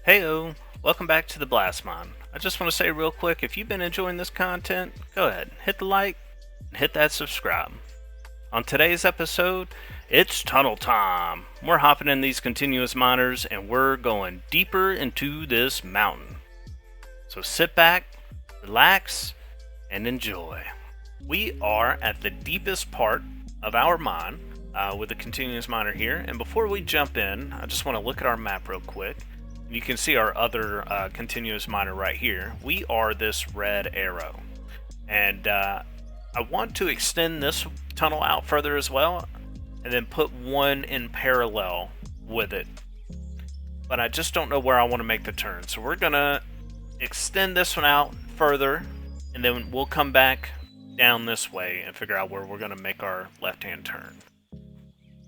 Heyo, welcome back to the Blastmon. I just want to say real quick, if you've been enjoying this content, go ahead, hit the like, and hit that subscribe. On today's episode, it's tunnel time. We're hopping in these continuous miners and we're going deeper into this mountain. So sit back, relax, and enjoy. We are at the deepest part of our mine with the continuous miner here, and before we jump in, I just want to look at our map real quick. You can see our other continuous miner right here. We are this red arrow, and I want to extend this tunnel out further as well, and then put one in parallel with it, but I just don't know where I want to make the turn. So we're gonna extend this one out further, and then we'll come back down this way and figure out where we're gonna make our left-hand turn.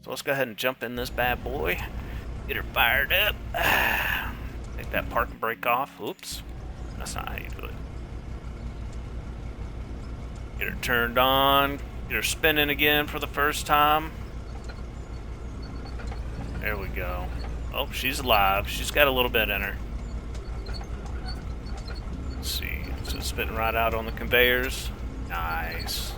So let's go ahead and jump in this bad boy. Get her fired up. Take that parking brake off. Oops. That's not how you do it. Get her turned on. Get her spinning again for the first time. There we go. Oh, she's alive. She's got a little bit in her. Let's see. So it's spitting right out on the conveyors. Nice.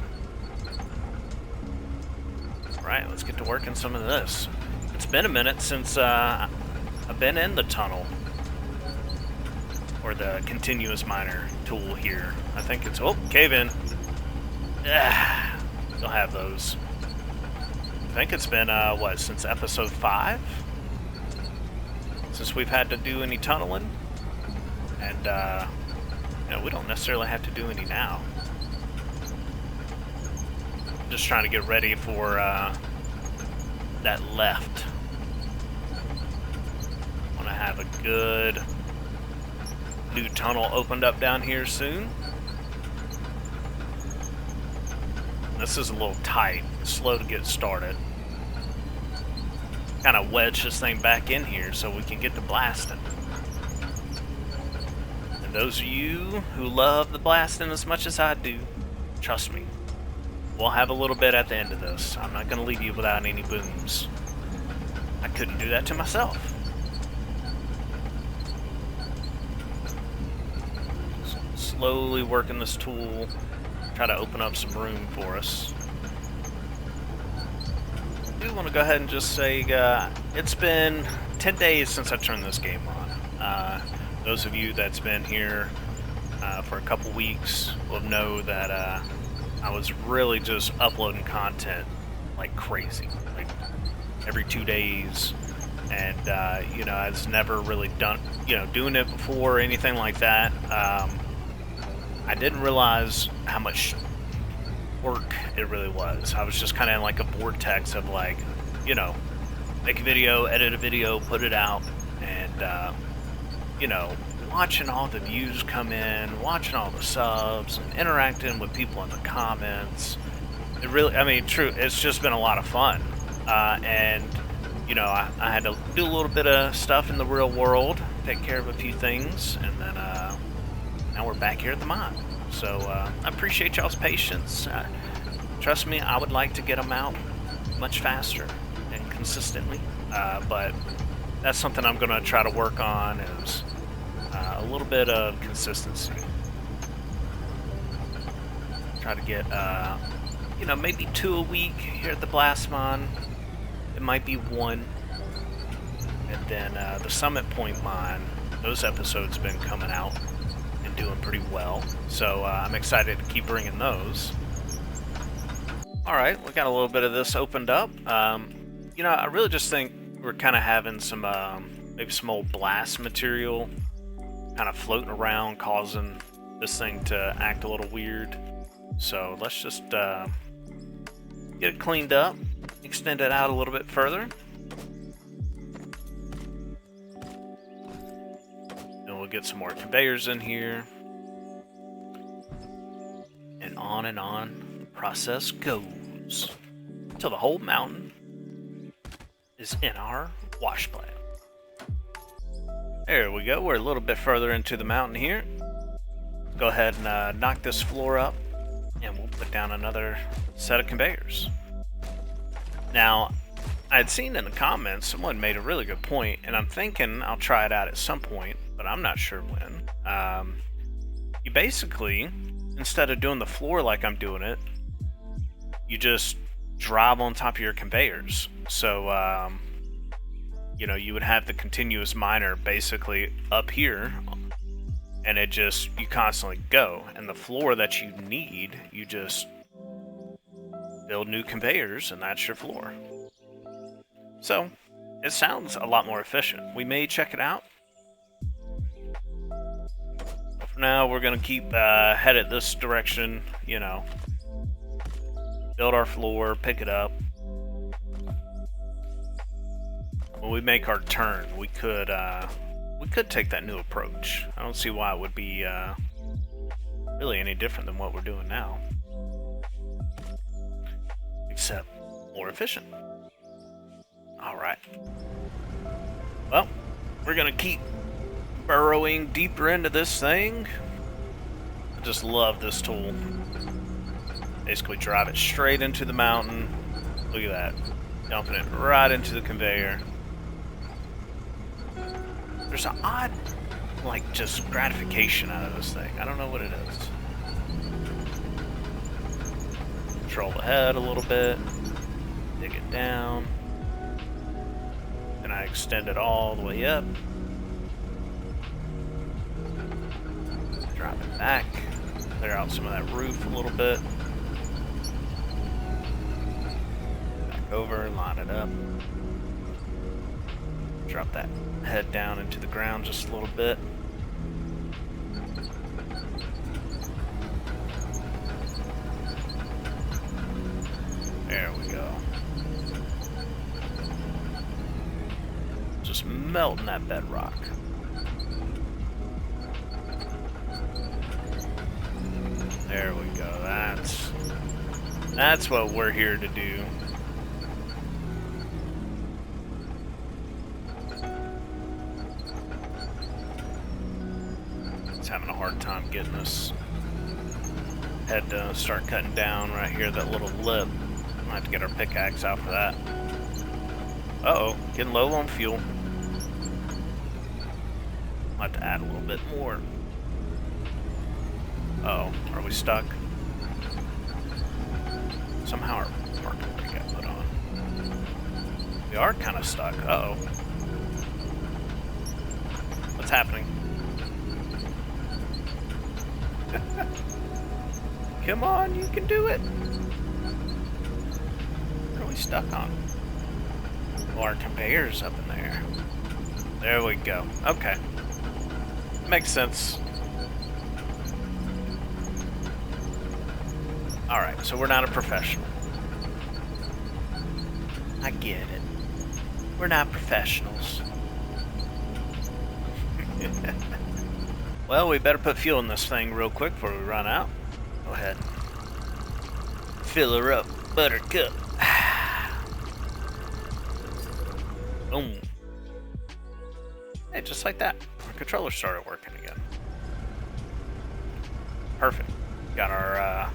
Alright, let's get to work in some of this. It's been a minute since I've been in the tunnel, or the continuous miner tool here. I think it's, oh, cave in. They'll have those. I think it's been, what, since episode 5? Since we've had to do any tunneling. And, you know, we don't necessarily have to do any now. I'm just trying to get ready for, that left. Want to have a good new tunnel opened up down here soon. This is a little tight, slow to get started. Kind of wedge this thing back in here so we can get to blasting. And those of you who love the blasting as much as I do, trust me, we'll have a little bit at the end of this. I'm not going to leave you without any booms. I couldn't do that to myself. Slowly working this tool, try to open up some room for us. I do want to go ahead and just say it's been 10 days since I turned this game on. Those of you that's been here for a couple weeks will know that I was really just uploading content like crazy, like every 2 days, and you know, I was never really done, you know, doing it before or anything like that. I didn't realize how much work it really was. I was just kind of in like a vortex of like, you know, make a video, edit a video, put it out, and you know, watching all the views come in, watching all the subs, and interacting with people in the comments. It really, I mean, true, it's just been a lot of fun. And, you know, I had to do a little bit of stuff in the real world, take care of a few things, and then now we're back here at the mine. So I appreciate y'all's patience. Trust me, I would like to get them out much faster and consistently, but that's something I'm going to try to work on, is a little bit of consistency. Try to get, you know, maybe 2 a week here at the Blastmon. It might be 1. And then the Summit Point mine, those episodes have been coming out and doing pretty well. So I'm excited to keep bringing those. Alright, we got a little bit of this opened up. You know, I really just think we're kind of having some, maybe some old blast material kind of floating around, causing this thing to act a little weird. So let's just get it cleaned up, extend it out a little bit further. And we'll get some more conveyors in here. And on the process goes till the whole mountain is in our wash plant. There we go, we're a little bit further into the mountain here. Go ahead and knock this floor up, and we'll put down another set of conveyors. Now, I had seen in the comments someone made a really good point, and I'm thinking I'll try it out at some point, but I'm not sure when. You basically, instead of doing the floor like I'm doing it, you just drive on top of your conveyors. So, you know, you would have the continuous miner basically up here, and it just, you constantly go. And the floor that you need, you just build new conveyors, and that's your floor. So, it sounds a lot more efficient. We may check it out. But for now, we're going to keep headed this direction, you know. Build our floor, pick it up. When we make our turn, we could take that new approach. I don't see why it would be really any different than what we're doing now. Except more efficient. Alright. Well, we're gonna keep burrowing deeper into this thing. I just love this tool. Basically drive it straight into the mountain. Look at that. Dumping it right into the conveyor. There's an odd, like, just gratification out of this thing. I don't know what it is. Control the head a little bit. Dig it down. And I extend it all the way up. Drop it back. Clear out some of that roof a little bit. Back over, line it up. Drop that head down into the ground just a little bit. There we go. Just melting that bedrock. There we go. That's what we're here to do. Having a hard time getting this head to start cutting down right here, that little lip. I'll have to get our pickaxe out for that. Uh-oh, getting low on fuel. I'll have to add a little bit more. Uh-oh, are we stuck? Somehow our parking brake got put on. We are kind of stuck. Uh-oh. What's happening? Come on, you can do it. What are we stuck on? Oh, our conveyor's up in there. There we go. Okay. Makes sense. Alright, so we're not a professional. I get it. We're not professionals. Well, we better put fuel in this thing real quick before we run out. Go ahead. Fill her up, buttercup. Boom. Hey, just like that. Our controller started working again. Perfect. Got our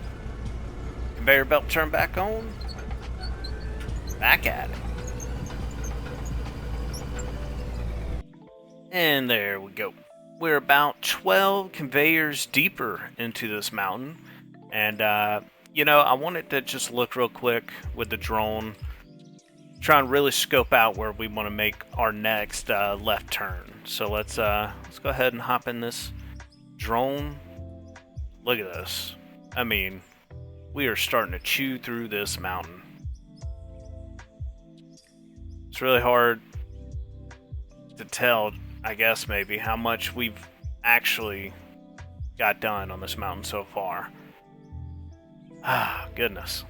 conveyor belt turned back on. Back at it. And there we go. We're about 12 conveyors deeper into this mountain. And, you know, I wanted to just look real quick with the drone. Try and really scope out where we want to make our next left turn. So let's go ahead and hop in this drone. Look at this. I mean, we are starting to chew through this mountain. It's really hard to tell, I guess, maybe, how much we've actually got done on this mountain so far. Ah, goodness.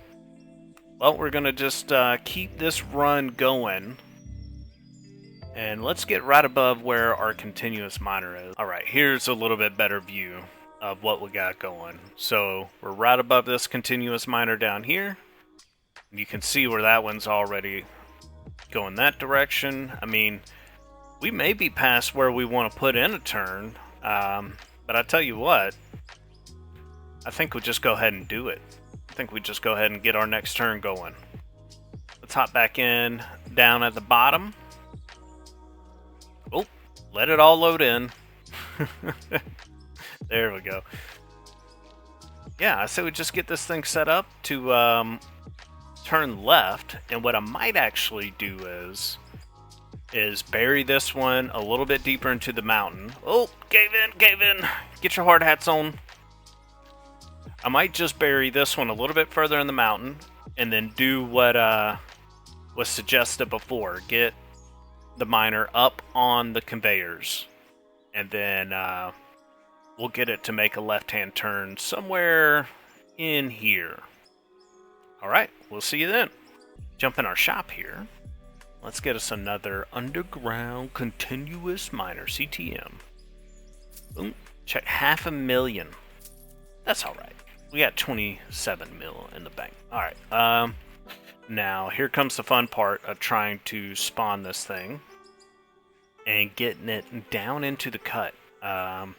Well, we're going to just keep this run going. And let's get right above where our continuous miner is. Alright, here's a little bit better view of what we got going. So, we're right above this continuous miner down here. You can see where that one's already going that direction. I mean, we may be past where we want to put in a turn, but I tell you what, I think we'll just go ahead and do it. I think we just go ahead and get our next turn going. Let's hop back in, down at the bottom. Oh, let it all load in. There we go. Yeah, I say we just get this thing set up to turn left, and what I might actually do is bury this one a little bit deeper into the mountain. Oh, cave in, cave in. Get your hard hats on. I might just bury this one a little bit further in the mountain, and then do what was suggested before. Get the miner up on the conveyors, and then we'll get it to make a left-hand turn somewhere in here. Alright, we'll see you then. Jump in our shop here. Let's get us another underground continuous miner, CTM. Boom. Check 500,000. That's alright. We got 27 mil in the bank. Alright, now here comes the fun part of trying to spawn this thing and getting it down into the cut. I'm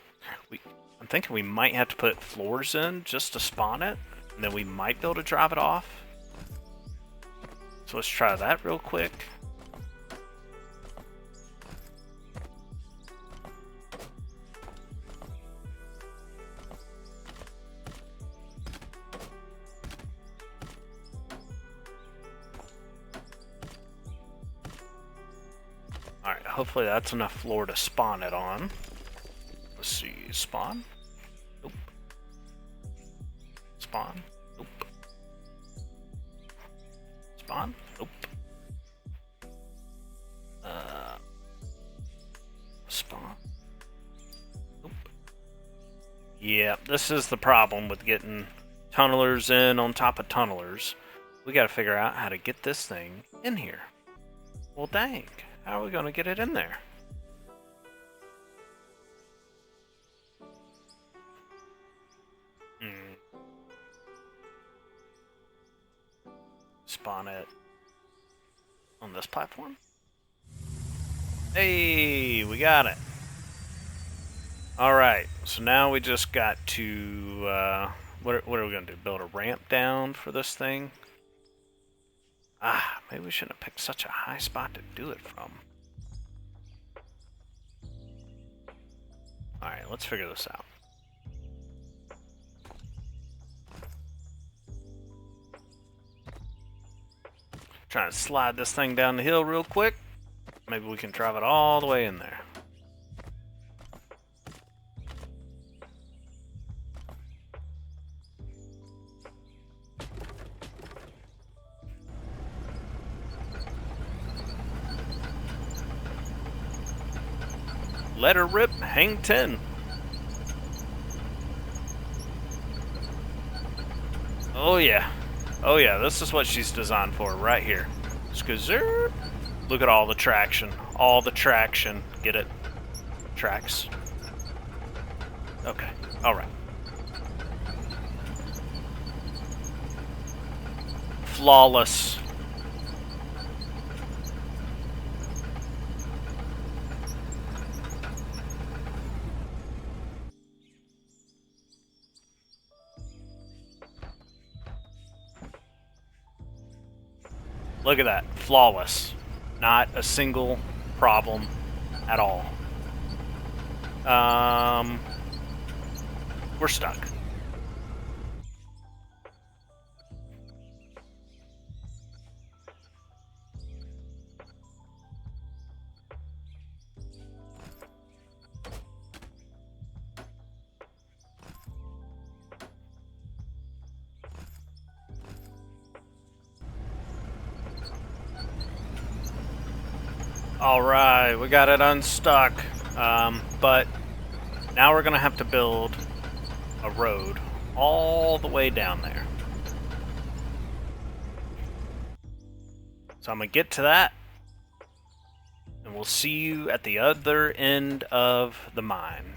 thinking we might have to put floors in just to spawn it, and then we might be able to drop it off. So let's try that real quick. Alright, hopefully that's enough floor to spawn it on. Let's see, spawn? Nope. Spawn? Nope. Spawn? Nope. Spawn? Nope. Yeah, this is the problem with getting tunnelers in on top of tunnelers. We gotta figure out how to get this thing in here. Well, dang. How are we gonna get it in there? Spawn it on this platform. Hey, we got it. Alright, so now we just got to, what are we gonna do? Build a ramp down for this thing? Ah, maybe we shouldn't have picked such a high spot to do it from. Alright, let's figure this out. Trying to slide this thing down the hill real quick. Maybe we can drive it all the way in there. Let her rip, hang 10. Oh yeah. Oh yeah, this is what she's designed for right here. Just go zerp. Look at all the traction. All the traction. Get it? Tracks. Okay. Alright. Flawless. Look at that. Flawless. Not a single problem at all. We're stuck. Alright, we got it unstuck. But now we're gonna have to build a road all the way down there. So I'm gonna get to that, and we'll see you at the other end of the mine.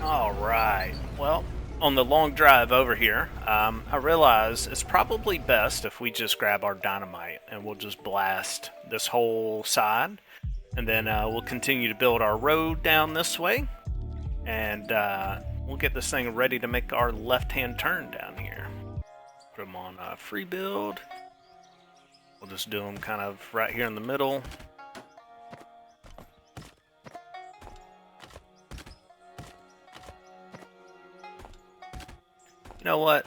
Alright, well, on the long drive over here, I realize it's probably best if we just grab our dynamite and we'll just blast this whole side, and then we'll continue to build our road down this way, and we'll get this thing ready to make our left-hand turn down here. Put them on free build. We'll just do them kind of right here in the middle. You know what?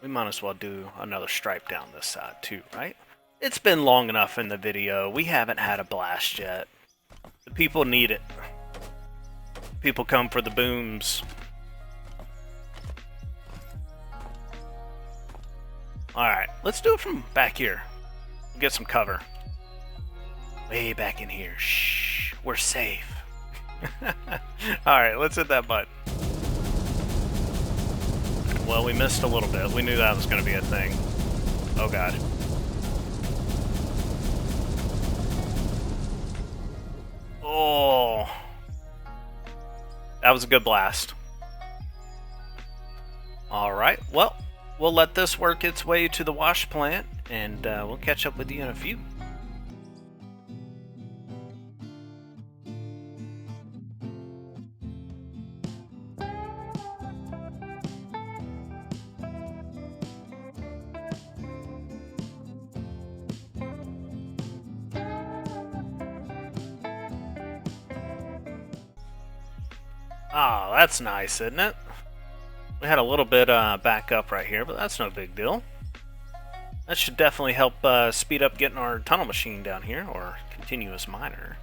We might as well do another stripe down this side too, right? It's been long enough in the video. We haven't had a blast yet. The people need it. People come for the booms. Alright, let's do it from back here. We'll get some cover. Way back in here. Shh, we're safe. Alright, let's hit that button. Well, we missed a little bit. We knew that was going to be a thing. Oh, God. Oh. That was a good blast. Alright, well, we'll let this work its way to the wash plant, and we'll catch up with you in a few. Oh, that's nice, isn't it? We had a little bit back up right here, but that's no big deal. That should definitely help speed up getting our tunnel machine down here, or continuous miner.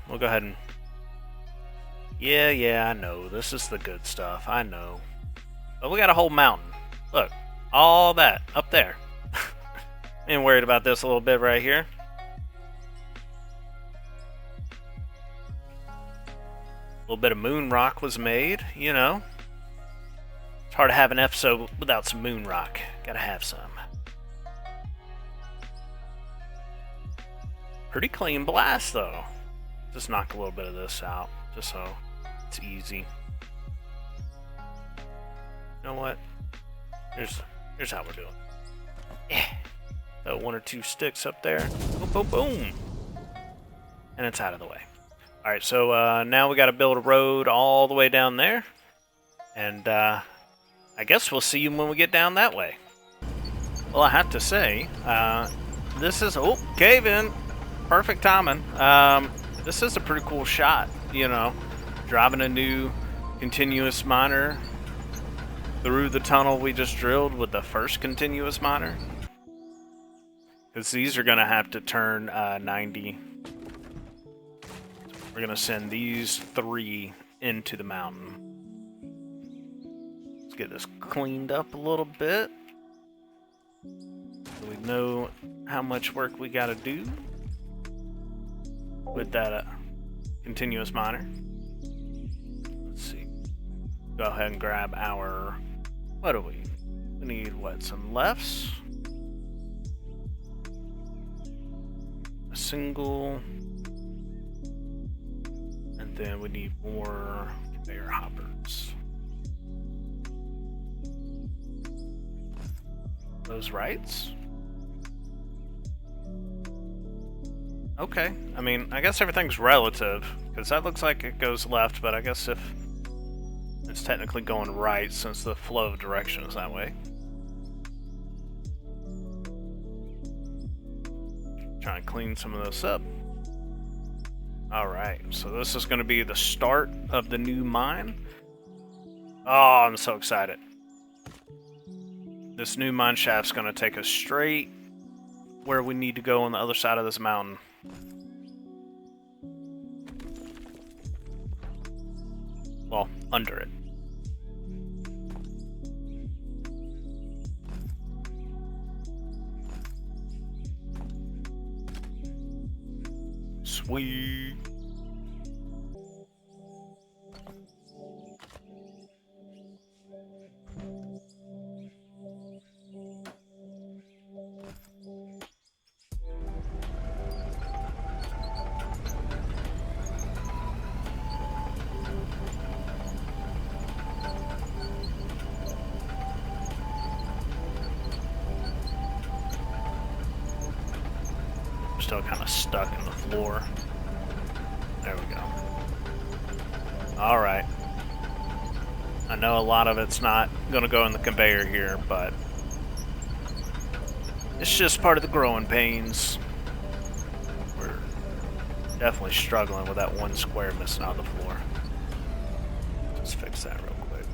We'll go ahead and... Yeah, I know. This is the good stuff. I know. But we got a whole mountain. Look, all that up there. Ain't worried about this a little bit right here. A little bit of moon rock was made, you know. It's hard to have an episode without some moon rock. Gotta have some. Pretty clean blast, though. Just knock a little bit of this out, just so it's easy. You know what? Here's how we're doing. Yeah. Got one or two sticks up there. Boom, boom, boom. And it's out of the way. Alright, so now we got to build a road all the way down there. And I guess we'll see you when we get down that way. Well, I have to say, this is... Oh, cave in! Perfect timing. This is a pretty cool shot, you know. Driving a new continuous miner through the tunnel we just drilled with the first continuous miner. Because these are going to have to turn 90... We're going to send these 3 into the mountain. Let's get this cleaned up a little bit, so we know how much work we got to do with that continuous miner. Let's see. Go ahead and grab our... What do we... We need, what, some lefts? A single... Then we need more conveyor hoppers. Those rights? Okay. I mean, I guess everything's relative, because that looks like it goes left, but I guess if it's technically going right since the flow of direction is that way. Try and clean some of this up. Alright, so this is going to be the start of the new mine. Oh, I'm so excited. This new mine shaft's going to take us straight where we need to go on the other side of this mountain. Well, under it. Sweet. Still kind of stuck in the floor. There we go. Alright. I know a lot of it's not going to go in the conveyor here, but It's just part of the growing pains. We're definitely struggling with that one square missing out of the floor. Let's fix that real quick.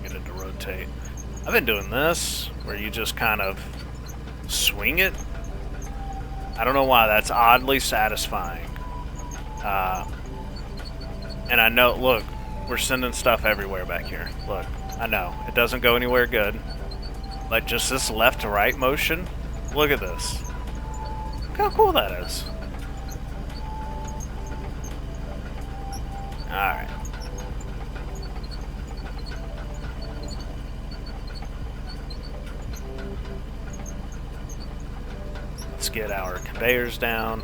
Get it to rotate. I've been doing this, where you just kind of swing it. I don't know why, that's oddly satisfying. And I know, look, we're sending stuff everywhere back here. Look, I know, it doesn't go anywhere good. But just this left to right motion, look at this. Look how cool that is. Alright. Let's get our conveyors down.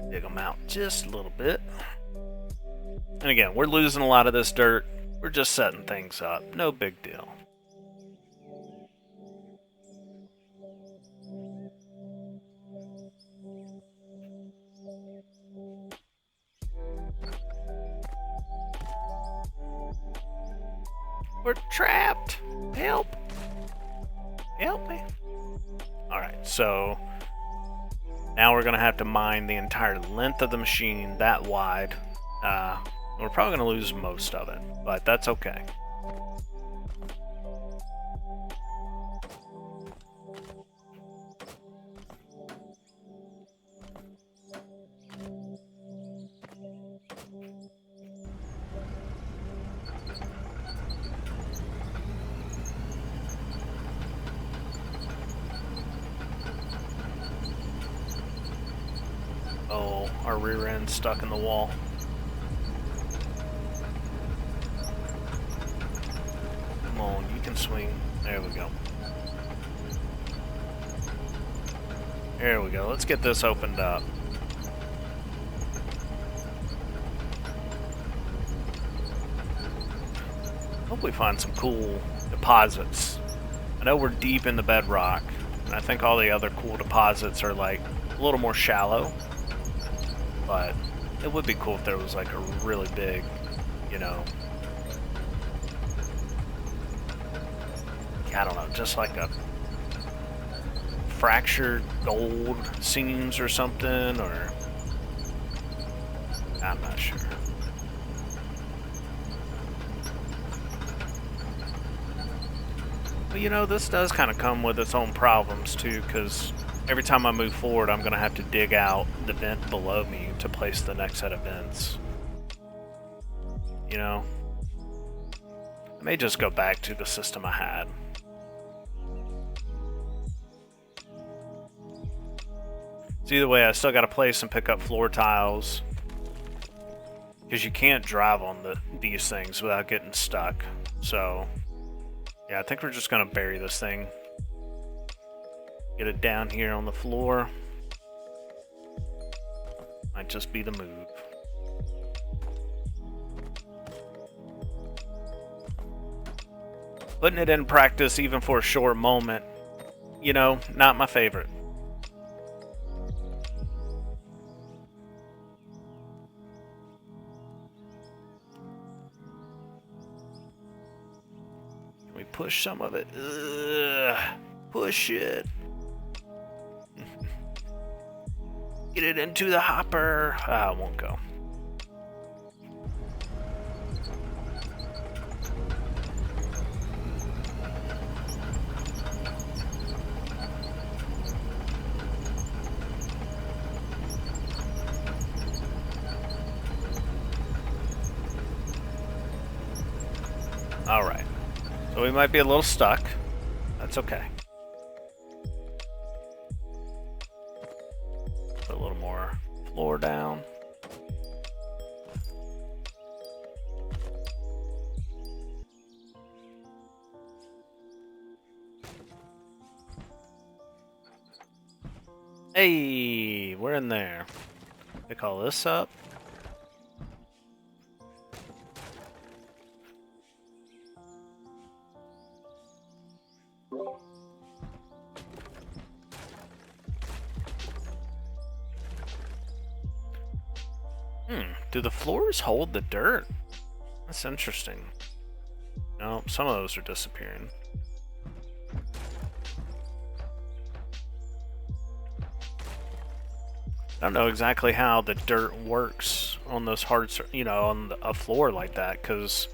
Dig them out just a little bit. And again, we're losing a lot of this dirt. We're just setting things up. No big deal. We're trapped. Help. Help me. Alright, so now we're going to have to mine the entire length of the machine that wide. We're probably going to lose most of it, but that's okay. Oh, our rear end's stuck in the wall. Come on, you can swing. There we go. There we go. Let's get this opened up. Hope we find some cool deposits. I know we're deep in the bedrock, and I think all the other cool deposits are like a little more shallow. But it would be cool if there was like a really big, you know, I don't know, just like a fractured gold seams or something, or I'm not sure. But you know, this does kind of come with its own problems too, because every time I move forward, I'm going to have to dig out the vent below me to place the next set of vents. You know? I may just go back to the system I had. So either way, I still got to place and pick up floor tiles, because you can't drive on these things without getting stuck. So, yeah, I think we're just going to bury this thing. Get it down here on the floor. Might just be the move. Putting it in practice even for a short moment, you know, not my favorite. Can we push some of it? Ugh, push it. Get it into the hopper. Ah, it won't go. Alright. So we might be a little stuck. That's okay. Put a little more floor down. Hey, we're in there. Pick all this up. Do the floors hold the dirt? That's interesting. No, some of those are disappearing. I don't know exactly how the dirt works on those hard, on a floor like that, because...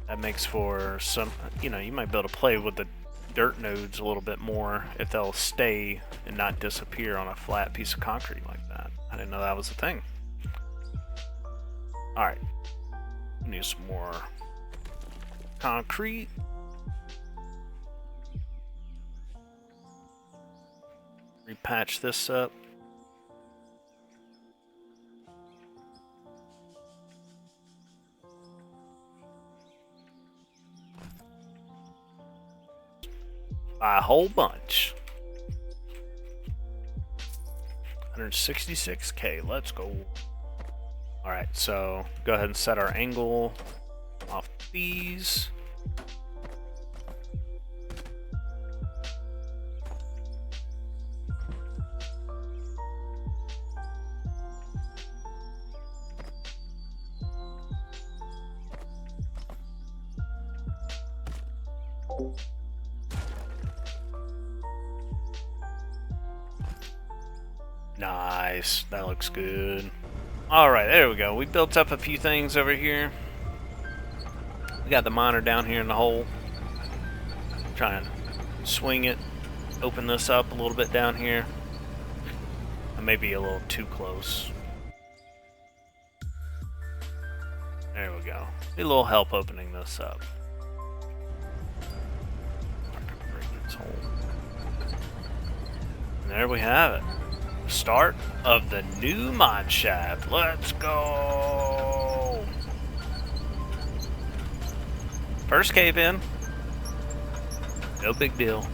That makes for some, you might be able to play with the dirt nodes a little bit more if they'll stay and not disappear on a flat piece of concrete like that. I didn't know that was a thing. Alright. Need some more concrete. Repatch this up. A whole bunch. 166K, let's go. Alright, so go ahead and set our angle off these. Nice, that looks good. Alright, there we go. We built up a few things over here. We got the miner down here in the hole. Try and swing it, open this up a little bit down here. I may be a little too close. There we go. Need a little help opening this up. And there we have it. Start of the new mine shaft. Let's go! First cave in. No big deal.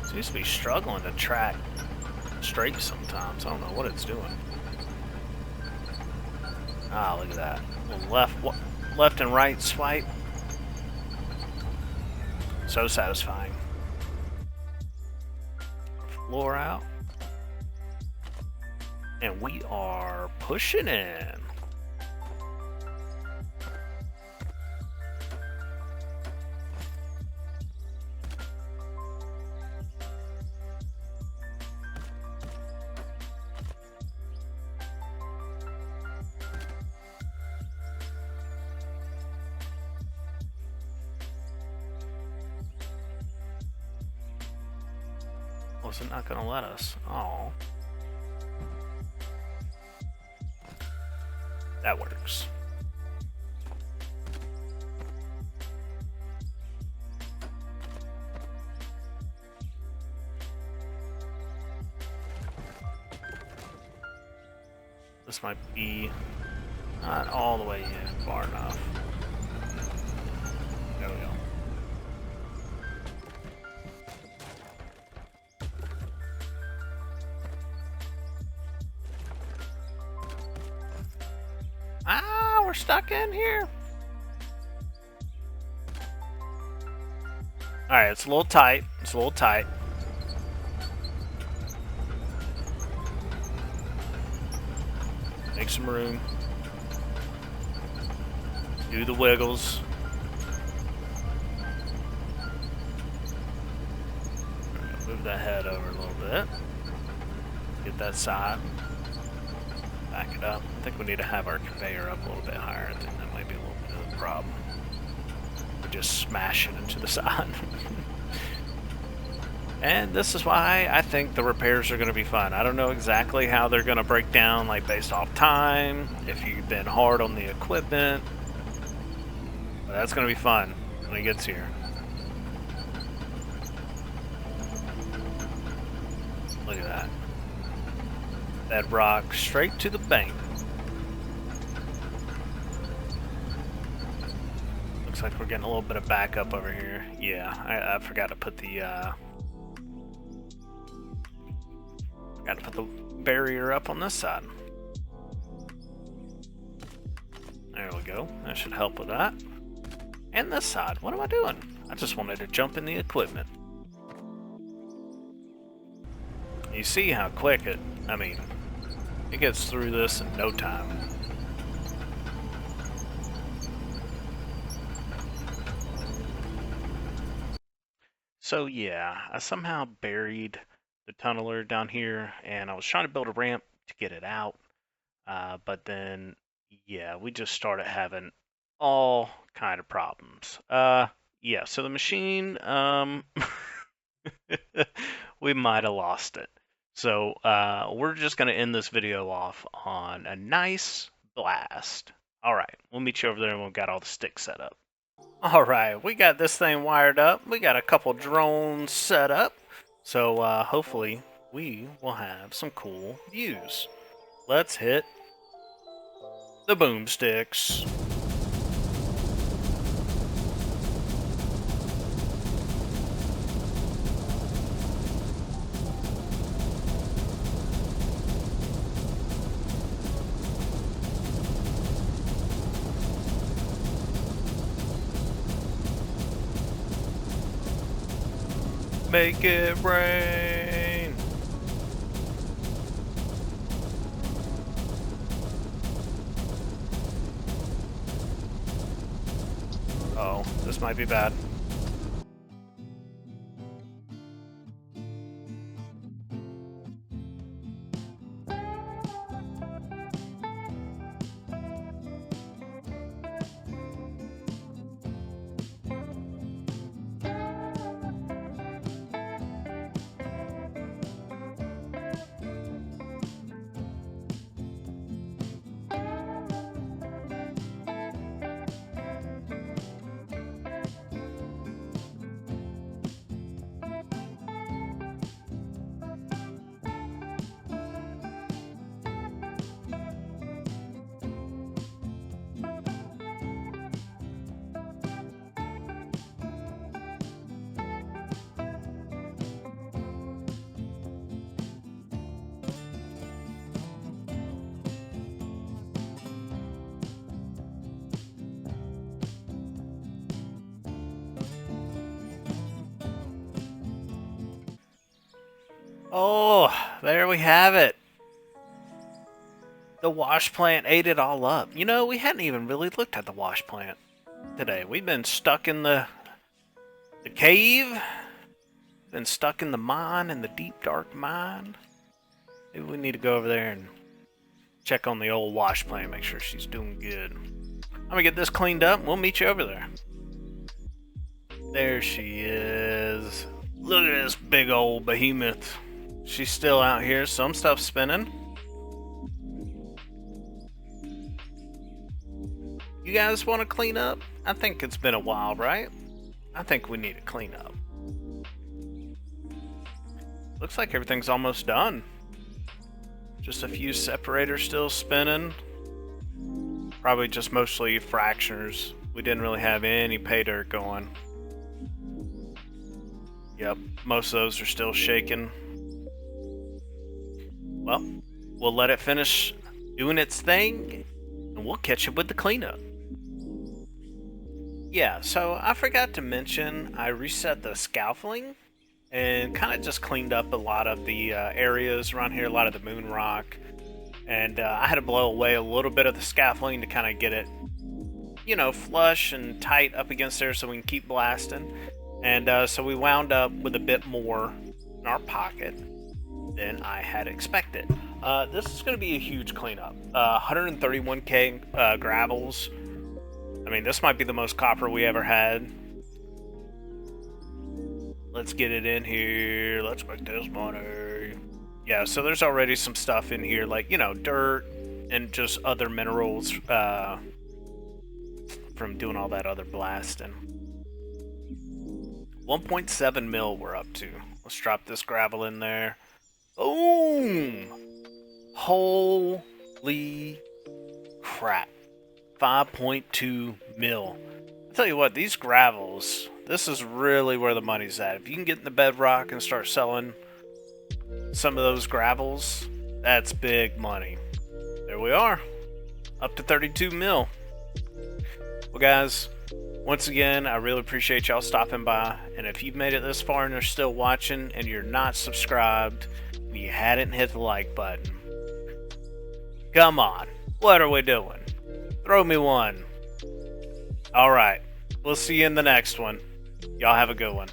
Seems to be struggling to track straight sometimes. I don't know what it's doing. Ah, look at that. Left and right swipe. So satisfying. Floor out. And we are pushing in. Was it not going to let us? Oh. That works. This might be not all the way in far enough. There we go. Ah, we're stuck in here. Alright, it's a little tight. It's a little tight. Make some room. Do the wiggles. Move that head over a little bit. Get that side. Back it up. I think we need to have our conveyor up a little bit higher. I think that might be a little bit of a problem. We just smash it into the side. And this is why I think the repairs are going to be fun. I don't know exactly how they're going to break down, like based off time, if you've been hard on the equipment. But that's going to be fun when it gets here. Look at that. Bedrock straight to the bank. Looks like we're getting a little bit of backup over here. Yeah, I forgot to put the barrier up on this side. There we go. That should help with that. And this side. What am I doing? I just wanted to jump in the equipment. You see how quick it gets through this in no time. So yeah, I somehow buried the tunneler down here, and I was trying to build a ramp to get it out, but then, yeah, we just started having all kind of problems. Yeah, so the machine, we might have lost it. So we're just going to end this video off on a nice blast. All right, we'll meet you over there, and we've got all the sticks set up. All right, we got this thing wired up. We got a couple drones set up. So hopefully we will have some cool views. Let's hit the boomsticks. Make it rain. Oh, this might be bad. Oh, there we have it. The wash plant ate it all up. You know, we hadn't even really looked at the wash plant today. We've been stuck in the cave, been stuck in the mine, in the deep dark mine. Maybe we need to go over there and check on the old wash plant, make sure she's doing good. I'm gonna get this cleaned up. We'll meet you over there. There she is. Look at this big old behemoth. She's still out here. Some stuff's spinning. You guys want to clean up? I think it's been a while, right? I think we need to clean up. Looks like everything's almost done. Just a few separators still spinning. Probably just mostly fractures. We didn't really have any pay dirt going. Yep, most of those are still shaking. Well, we'll let it finish doing its thing, and we'll catch it with the cleanup. Yeah, so I forgot to mention I reset the scaffolding and kind of just cleaned up a lot of the areas around here, a lot of the moon rock. And I had to blow away a little bit of the scaffolding to kind of get it, you know, flush and tight up against there so we can keep blasting. And so we wound up with a bit more in our pocket than I had expected. This is going to be a huge cleanup. 131k gravels. I mean, this might be the most copper we ever had. Let's get it in here. Let's make this money. Yeah, so there's already some stuff in here, like, you know, dirt and just other minerals from doing all that other blasting. 1.7 mil we're up to. Let's drop this gravel in there. Boom! Holy crap. 5.2 mil. I tell you what, these gravels, this is really where the money's at. If you can get in the bedrock and start selling some of those gravels, that's big money. There we are. Up to 32 mil. Well, guys, once again, I really appreciate y'all stopping by. And if you've made it this far and you're still watching and you're not subscribed and you hadn't hit the like button, come on. What are we doing? Throw me one. Alright. We'll see you in the next one. Y'all have a good one.